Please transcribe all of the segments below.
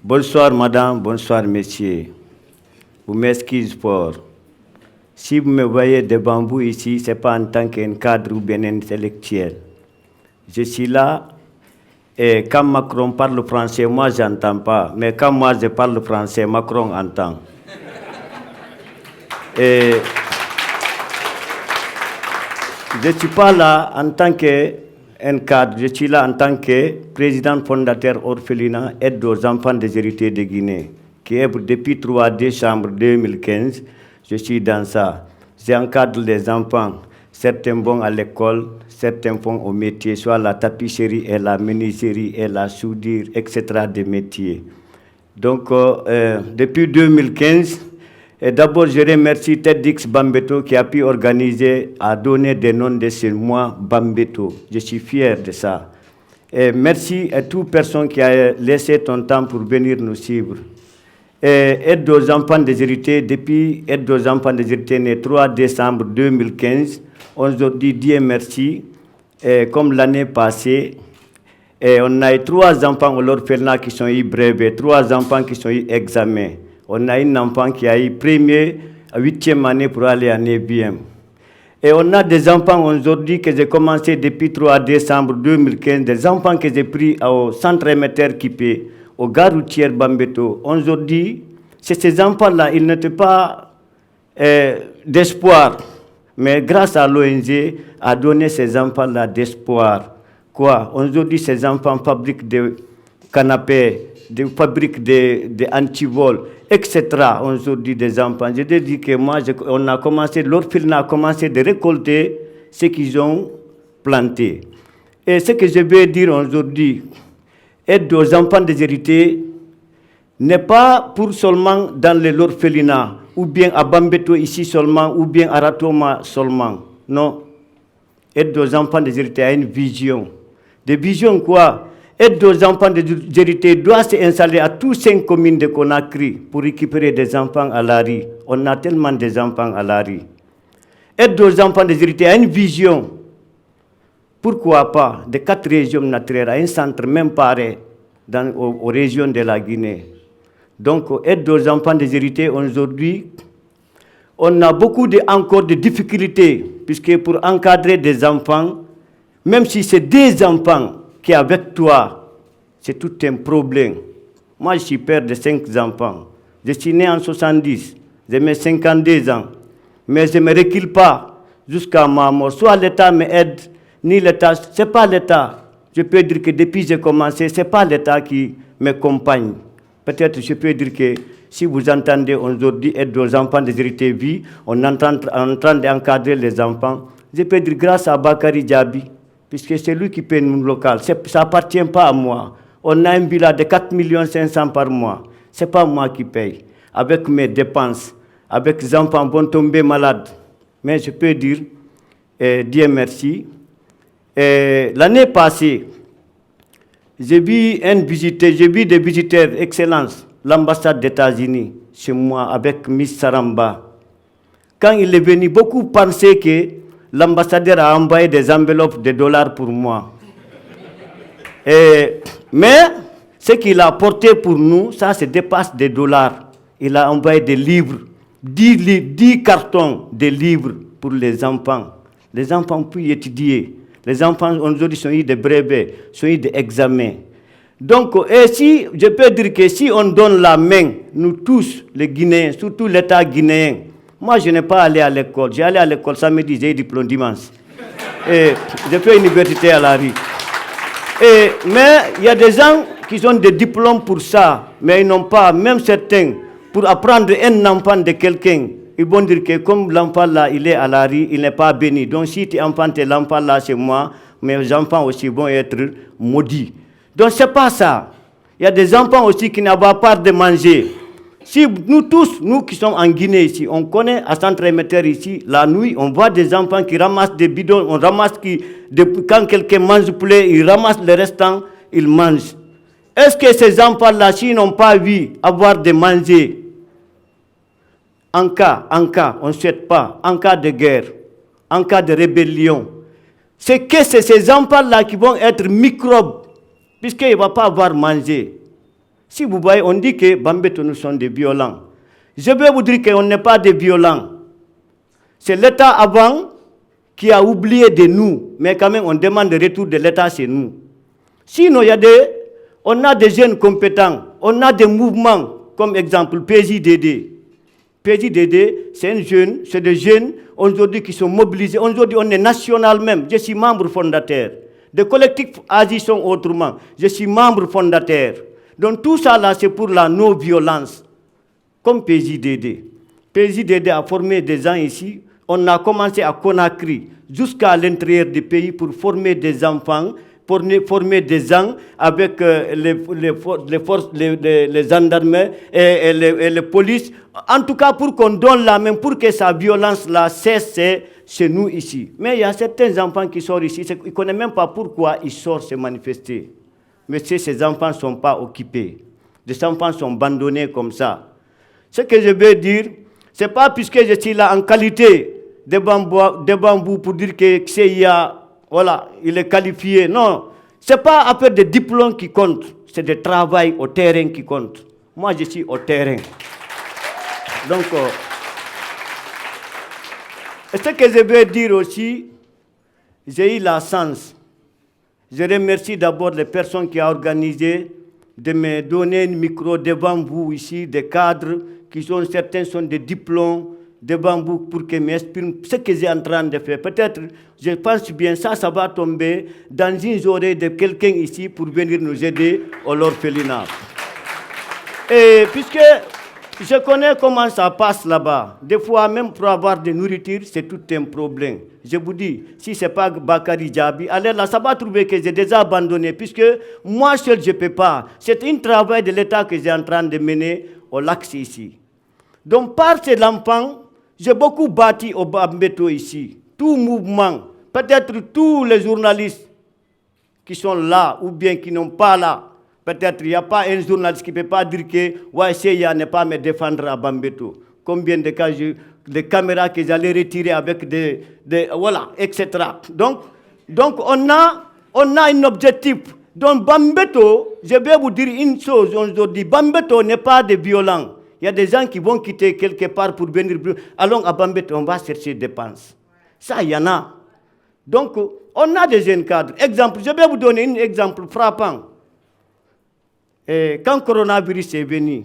Bonsoir madame, bonsoir messieurs. Vous m'excusez pour. Si vous me voyez de bambou ici, ce n'est pas en tant qu'un cadre ou bien intellectuel. Je suis là et quand Macron parle français, moi je n'entends pas. Mais quand moi je parle français, Macron entend. Et je ne suis pas là en tant qu'un cadre, je suis là en tant que président fondateur orphelinat aide aux enfants déshérités de Guinée, qui est depuis 3 décembre 2015. Je suis dans ça. J'encadre les enfants, certains vont à l'école, certains vont au métier, soit la tapisserie et la menuiserie et la soudure, etc. des métiers. Donc, depuis 2015, d'abord, je remercie TEDx Bambeto qui a pu organiser, a donné des noms de ce mois Bambeto. Je suis fier de ça. Et merci à toute personne qui a laissé ton temps pour venir nous suivre. Aide aux enfants déshérités, depuis Aide aux enfants déshérités, né 3 décembre 2015. Aujourd'hui, Dieu merci. Et comme l'année passée, on a eu 3 enfants au l'orphelinat qui sont eu brevet, 3 enfants qui sont eu examen. On a un enfant qui a eu première à 8e année pour aller en 9e. Et on a des enfants aujourd'hui que j'ai commencé depuis 3 décembre 2015, des enfants que j'ai pris au centre émetteur Kipé, au gare routière Bambeto. Aujourd'hui, c'est ces enfants-là, ils n'étaient pas d'espoir. Mais grâce à l'ONG, a donné ces enfants-là d'espoir. Quoi? Aujourd'hui, ces enfants fabriquent des canapés, fabriquent des antivols, etc. Aujourd'hui, des enfants. Je te dis que moi, on a commencé, l'orphelinat a commencé de récolter ce qu'ils ont planté. Et ce que je veux dire aujourd'hui, aide aux enfants déshérités n'est pas pour seulement dans l'orphelinat, ou bien à Bambeto ici seulement, ou bien à Ratoma seulement. Non. Aide aux enfants déshérités a une vision. Des visions quoi? Aide aux enfants déshérités doit s'installer à tous 5 communes de Conakry pour récupérer des enfants à la rue. On a tellement des enfants à la rue. Aide aux enfants déshérités a une vision. Pourquoi pas de 4 régions naturelles à un centre même pareil aux régions de la Guinée. Donc, aide aux enfants déshérités aujourd'hui, on a encore de difficultés, puisque pour encadrer des enfants, même si c'est des enfants qui sont avec toi, c'est tout un problème. Moi, je suis père de 5 enfants. Je suis né en 70, j'ai mes 52 ans, mais je ne me recule pas jusqu'à ma mort. Soit l'État m'aide, ni l'État, ce n'est pas l'État. Je peux dire que depuis que j'ai commencé, ce n'est pas l'État qui m'accompagne. Peut-être je peux dire que si vous entendez aujourd'hui aide aux enfants déshérités vie, on est en train d'encadrer les enfants. Je peux dire grâce à Bakary Diaby, puisque c'est lui qui paye nous local. Ça n'appartient pas à moi. On a un bilan de 4 500 000 par mois. Ce n'est pas moi qui paye. Avec mes dépenses, avec les enfants vont tomber malades. Mais je peux dire, Dieu merci. L'année passée, j'ai vu des visiteurs excellence, l'ambassade des États-Unis chez moi avec Miss Saramba. Quand il est venu, beaucoup pensaient que l'ambassadeur a envoyé des enveloppes de dollars pour moi. Mais ce qu'il a apporté pour nous, ça se dépasse des dollars. Il a envoyé des livres, 10 cartons de livres pour les enfants. Les enfants peuvent étudier. Les enfants aujourd'hui sont eu des brevets, sont eu des examens. Donc, je peux dire que si on donne la main, nous tous, les Guinéens, surtout l'État guinéen, moi je n'ai pas allé à l'école. J'ai allé à l'école samedi, j'ai eu diplôme dimanche. Et j'ai fait une université à la rue. Mais il y a des gens qui ont des diplômes pour ça, mais ils n'ont pas, même certains, pour apprendre un enfant de quelqu'un. Ils vont dire que comme l'enfant là, il est à la rue, il n'est pas béni. Donc si tu enfantes l'enfant là chez moi, mes enfants aussi vont être maudits. Donc ce n'est pas ça. Il y a des enfants aussi qui n'ont pas de manger. Si nous tous, nous qui sommes en Guinée ici, on connaît à centre émetteur ici, la nuit, on voit des enfants qui ramassent des bidons, on ramasse quand quelqu'un mange poulet, il ramasse le restant, il mange. Est-ce que ces enfants-là, s'ils n'ont pas vu avoir de manger, en cas, on ne souhaite pas, en cas de guerre, en cas de rébellion, c'est que c'est ces enfants-là qui vont être microbes, puisqu'ils ne vont pas avoir mangé. Si vous voyez, on dit que Bambeto, nous sommes des violents. Je vais vous dire qu'on n'est pas des violents. C'est l'État avant qui a oublié de nous, mais quand même on demande le retour de l'État chez nous. Sinon, on a des jeunes compétents, on a des mouvements, comme exemple PJDD. PJDD, c'est des jeunes aujourd'hui qui sont mobilisés. Aujourd'hui, on est national même. Je suis membre fondateur. Des collectifs agissent autrement. Je suis membre fondateur. Donc tout ça là, c'est pour la non-violence. Comme PJDD. PJDD a formé des gens ici. On a commencé à Conakry jusqu'à l'intérieur du pays pour former des enfants, pour former des gens avec les forces, les gendarmes et les polices. En tout cas, pour qu'on donne la main, pour que sa violence-là cesse chez nous ici. Mais il y a certains enfants qui sortent ici, ils ne connaissent même pas pourquoi ils sortent se manifester. Mais ces enfants ne sont pas occupés. Les enfants sont abandonnés comme ça. Ce que je veux dire, ce n'est pas puisque je suis là en qualité de bambou pour dire que CIA, voilà, il est qualifié. Non, ce n'est pas affaire de diplôme qui compte, c'est de travail au terrain qui compte. Moi, je suis au terrain. Donc, ce que je veux dire aussi, j'ai eu la chance. Je remercie d'abord les personnes qui ont organisé de me donner un micro devant vous ici, des cadres qui sont, certains sont des diplômes devant vous pour que m'exprime ce que j'ai en train de faire. Peut-être, je pense bien, ça va tomber dans une oreille de quelqu'un ici pour venir nous aider à l'orphelinat. Et puisque je connais comment ça passe là-bas, des fois même pour avoir de nourriture, c'est tout un problème. Je vous dis, si ce n'est pas Bakary Diaby, allez là, ça va trouver que j'ai déjà abandonné, puisque moi seul je ne peux pas. C'est un travail de l'État que j'ai en train de mener au lac ici. Donc par ces enfants, j'ai beaucoup bâti au Bambeto ici. Tout mouvement, peut-être tous les journalistes qui sont là ou bien qui n'ont pas là. Peut-être il n'y a pas un journaliste qui ne peut pas dire que CIA n'est pas me défendre à Bambeto. Combien de cas, des caméras que j'allais retirer avec voilà, etc. Donc on a un objectif. Donc Bambeto, je vais vous dire une chose aujourd'hui, Bambeto n'est pas de violent. Il y a des gens qui vont quitter quelque part pour venir. Allons à Bambeto, on va chercher des dépenses. Ça, il y en a. Donc, on a des jeunes cadres. Exemple, je vais vous donner un exemple frappant. Et quand le coronavirus est venu,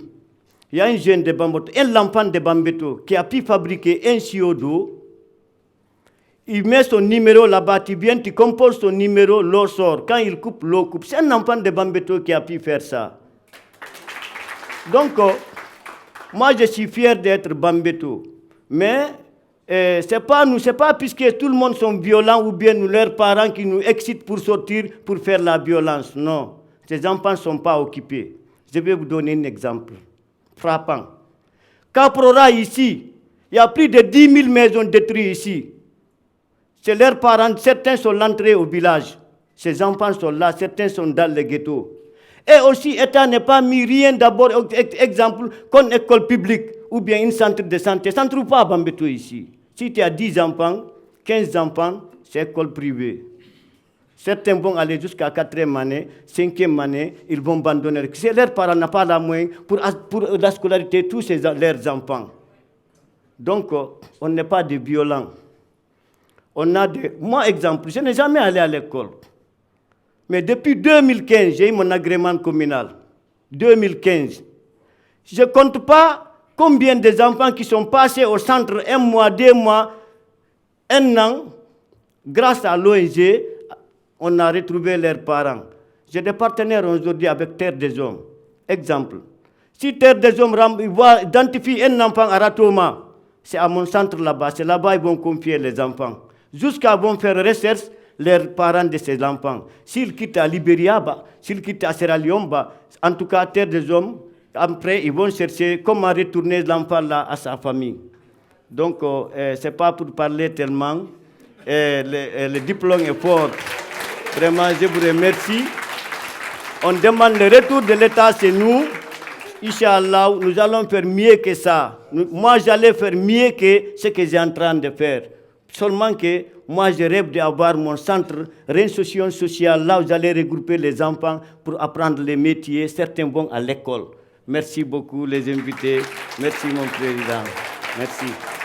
il y a un jeune de Bambeto, un enfant de Bambeto qui a pu fabriquer un tuyau d'eau. Il met son numéro là-bas, tu viens, tu composes son numéro, l'eau sort. Quand il coupe, l'eau coupe. C'est un enfant de Bambeto qui a pu faire ça. Donc, moi je suis fier d'être Bambeto. Mais c'est pas puisque tout le monde sont violents ou bien nous, leurs parents qui nous excitent pour sortir, pour faire la violence. Non. Ces enfants ne sont pas occupés. Je vais vous donner un exemple frappant. Caprora ici, il y a plus de 10 000 maisons détruites ici. C'est leurs parents, certains sont l'entrée au village. Ces enfants sont là, certains sont dans les ghettos. Et aussi, l'État n'a pas mis rien d'abord, exemple, comme école publique ou bien un centre de santé. Ça ne trouve pas à Bambeto ici. Si tu as 10 enfants, 15 enfants, c'est école privée. Certains vont aller jusqu'à 4e année, 5e année, ils vont abandonner. Si leurs parents n'ont pas la moyenne pour la scolarité de tous leurs enfants. Donc, on n'est pas des violents. Moi, exemple, je n'ai jamais allé à l'école. Mais depuis 2015, j'ai eu mon agrément communal. 2015. Je ne compte pas combien des enfants qui sont passés au centre 1 mois, 2 mois, 1 an, grâce à l'ONG, on a retrouvé leurs parents. J'ai des partenaires aujourd'hui avec Terre des Hommes. Exemple, si Terre des Hommes identifie un enfant à Ratoma, c'est à mon centre là-bas. C'est là-bas qu'ils vont confier les enfants. Jusqu'à vont faire recherche les parents de ces enfants. S'ils quittent à Libéria, s'ils quittent à Sierra Leone, en tout cas, Terre des Hommes, après, ils vont chercher comment retourner l'enfant là à sa famille. Donc, ce n'est pas pour parler tellement. Le diplôme est fort. Vraiment, je vous remercie. On demande le retour de l'État chez nous. Inch'Allah, nous allons faire mieux que ça. Moi, j'allais faire mieux que ce que j'ai en train de faire. Seulement que moi je rêve d'avoir mon centre réinsertion sociale, là où vous allez regrouper les enfants pour apprendre les métiers, certains vont à l'école. Merci beaucoup les invités, merci mon président, merci.